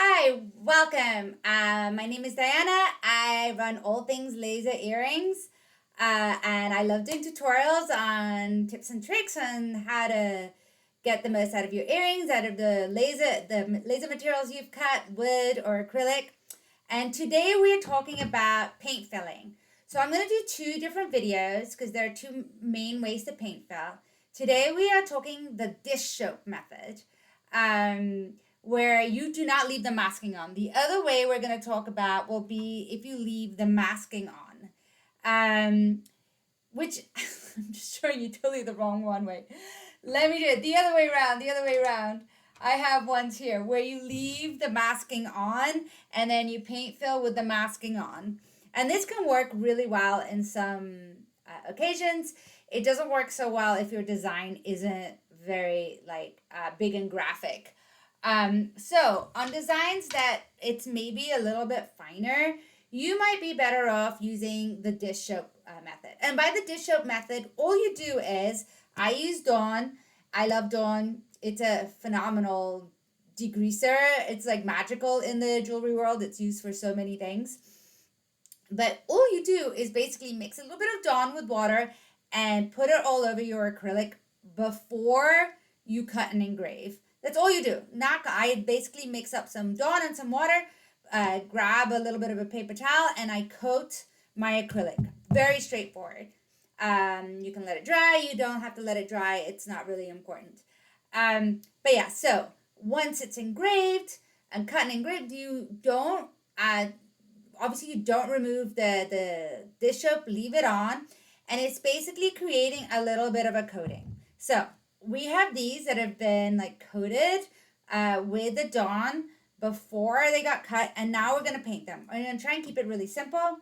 Hi, welcome. My name is Diana. I run all things laser earrings, and I love doing tutorials on tips and tricks on how to get the most out of your earrings, out of the laser materials you've cut, wood or acrylic. And today we are talking about paint filling. So I'm going to do two different videos because there are two main ways to paint fill. Today we are talking the dish soap method. Where you do not leave the masking on. The other way we're going to talk about will be if you leave the masking on, which I'm just showing you totally the wrong one way. Let me do it the other way around, the other way around. I have ones here where you leave the masking on and then you paint fill with the masking on. And this can work really well in some occasions. It doesn't work so well if your design isn't very big and graphic. So on designs that it's maybe a little bit finer, you might be better off using the dish soap method. And by the dish soap method, all you do is, I use Dawn. I love Dawn. It's a phenomenal degreaser. It's like magical in the jewelry world. It's used for so many things. But all you do is basically mix a little bit of Dawn with water and put it all over your acrylic before you cut and engrave. That's all you do. I basically mix up some Dawn and some water, grab a little bit of a paper towel, and I coat my acrylic. Very straightforward. You can let it dry. You don't have to let it dry. It's not really important. But yeah, so once it's engraved and cut and engraved, you don't obviously you don't remove the dish soap. Leave it on, and it's basically creating a little bit of a coating. So we have these that have been like coated with the Dawn before they got cut, and now we're gonna paint them. I'm gonna try and keep it really simple.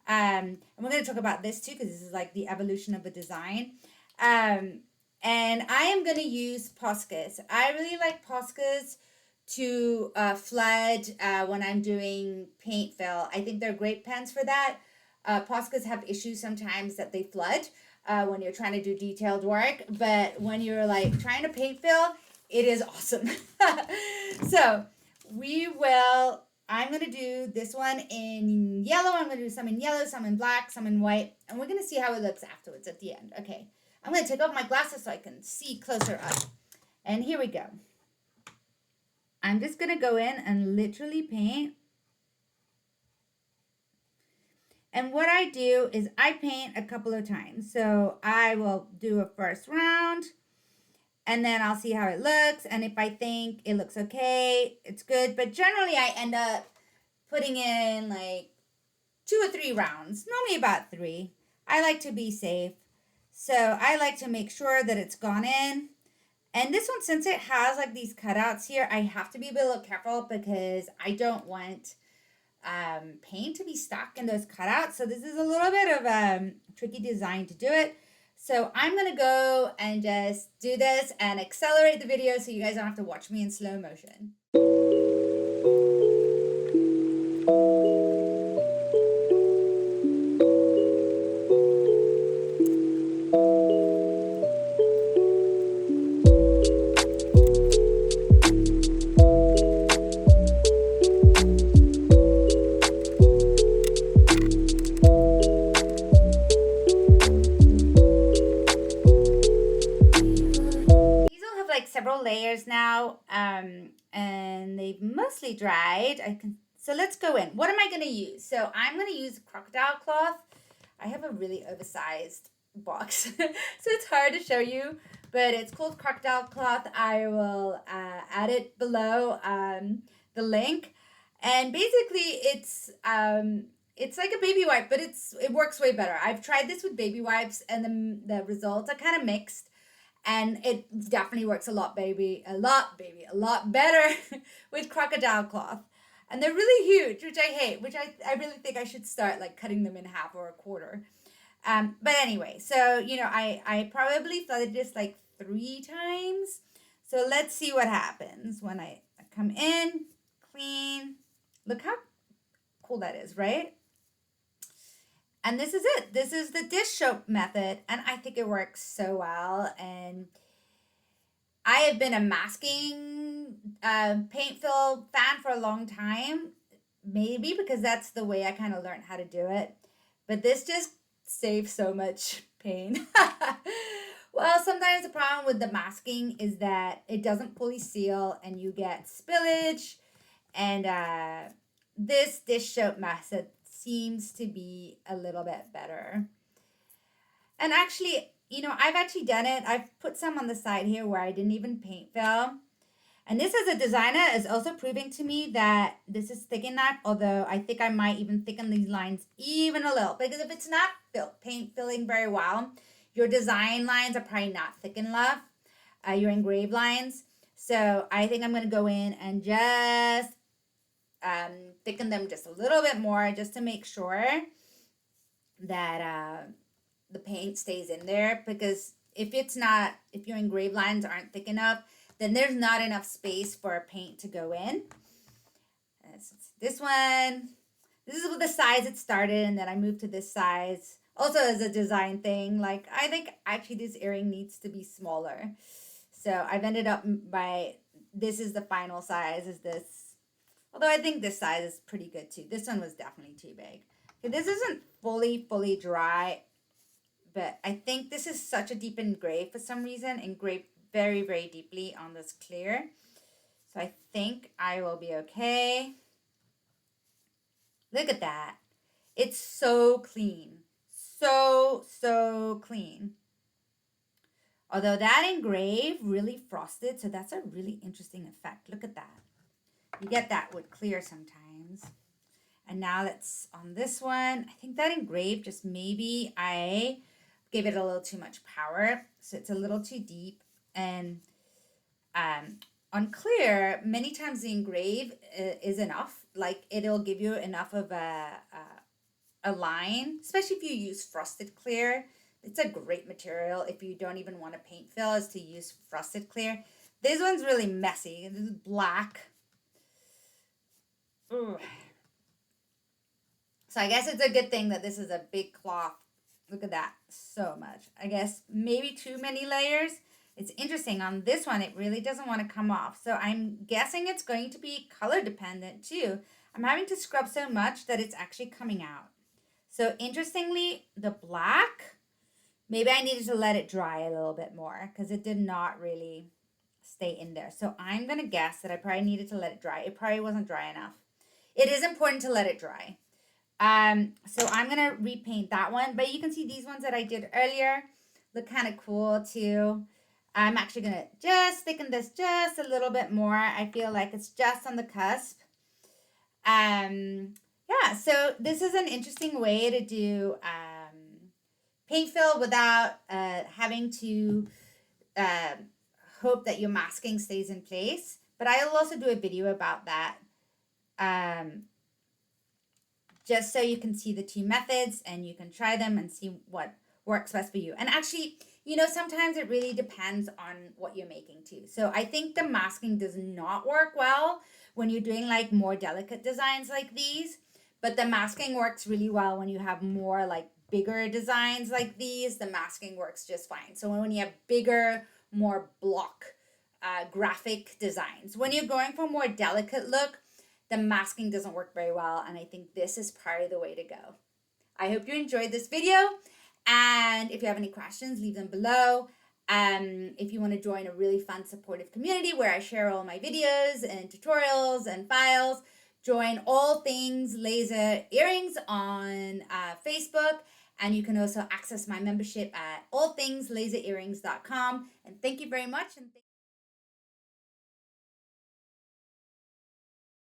And we're gonna talk about this too because this is like the evolution of the design. And I am gonna use Poscas. I really like Poscas to flood when I'm doing paint fill. I think they're great pens for that. Poscas have issues sometimes that they flood when you're trying to do detailed work, but when you're like trying to paint fill, it is awesome. So I'm going to do this one in yellow. I'm going to do some in yellow, some in black, some in white, and we're going to see how it looks afterwards at the end. Okay, I'm going to take off my glasses so I can see closer up. And here we go. I'm just going to go in and literally paint. And what I do is I paint a couple of times. So I will do a first round and then I'll see how it looks. And if I think it looks okay, it's good. But generally I end up putting in like 2 or 3 rounds, normally about 3. I like to be safe. So I like to make sure that it's gone in. And this one, since it has like these cutouts here, I have to be a little careful because I don't want paint to be stuck in those cutouts. So this is a little bit of a tricky design to do it. So I'm going to go and just do this and accelerate the video so you guys don't have to watch me in slow motion. Several layers now, and they've mostly dried. So let's go in. What am I going to use? So I'm going to use crocodile cloth. I have a really oversized box, so it's hard to show you, but it's called crocodile cloth. I will add it below the link, and basically it's like a baby wipe, but it works way better. I've tried this with baby wipes, and the results are kind of mixed. And it definitely works a lot better with crocodile cloth. And they're really huge, which I hate, which I really think I should start like cutting them in half or a quarter. But anyway, so, I probably flooded this like 3 times. So let's see what happens when I come in, clean. Look how cool that is, right? And this is it. This is the dish soap method, and I think it works so well. And I have been a masking paint fill fan for a long time, maybe because that's the way I kind of learned how to do it. But this just saves so much pain. Well, sometimes the problem with the masking is that it doesn't fully seal and you get spillage. And this dish soap method seems to be a little bit better. And actually, I've actually done it. I've put some on the side here where I didn't even paint fill. And this as a designer is also proving to me that this is thick enough, although I think I might even thicken these lines even a little. Because if it's not paint filling very well, your design lines are probably not thick enough, your engraved lines. So I think I'm going to go in and just thicken them just a little bit more just to make sure that the paint stays in there. Because if your engraved lines aren't thick enough, then there's not enough space for paint to go in. This one, this is the size it started, and then I moved to this size. Also as a design thing, like I think actually this earring needs to be smaller. So I've ended up this is the final size, is this. Although I think this size is pretty good too. This one was definitely too big. Okay, this isn't fully dry, but I think this is such a deep engrave for some reason, engraved very, very deeply on this clear. So I think I will be okay. Look at that. It's so clean. So clean. Although that engrave really frosted, so that's a really interesting effect. Look at that. You get that with clear sometimes. And now that's on this one. I think that engrave just maybe I gave it a little too much power. So it's a little too deep. And on clear, many times the engrave is enough. Like it'll give you enough of a line, especially if you use frosted clear. It's a great material if you don't even want to paint fill, is to use frosted clear. This one's really messy. This is black. Ooh. So I guess it's a good thing that this is a big cloth. Look at that, so much. I guess maybe too many layers. It's interesting, on this one, it really doesn't want to come off. So I'm guessing it's going to be color dependent too. I'm having to scrub so much that it's actually coming out. So interestingly, the black, maybe I needed to let it dry a little bit more because it did not really stay in there. So I'm going to guess that I probably needed to let it dry. It probably wasn't dry enough. It is important to let it dry. So I'm going to repaint that one. But you can see these ones that I did earlier look kind of cool too. I'm actually going to just thicken this just a little bit more. I feel like it's just on the cusp. Yeah, so this is an interesting way to do paint fill without having to hope that your masking stays in place. But I will also do a video about that. Just so you can see the two methods and you can try them and see what works best for you. And actually, sometimes it really depends on what you're making too. So I think the masking does not work well when you're doing like more delicate designs like these, but the masking works really well when you have more like bigger designs like these. The masking works just fine. So when you have bigger, more block graphic designs, when you're going for a more delicate look, the masking doesn't work very well. And I think this is probably the way to go. I hope you enjoyed this video. And if you have any questions, leave them below. If you want to join a really fun, supportive community where I share all my videos and tutorials and files, join All Things Laser Earrings on Facebook. And you can also access my membership at allthingslaserearrings.com. And thank you very much. And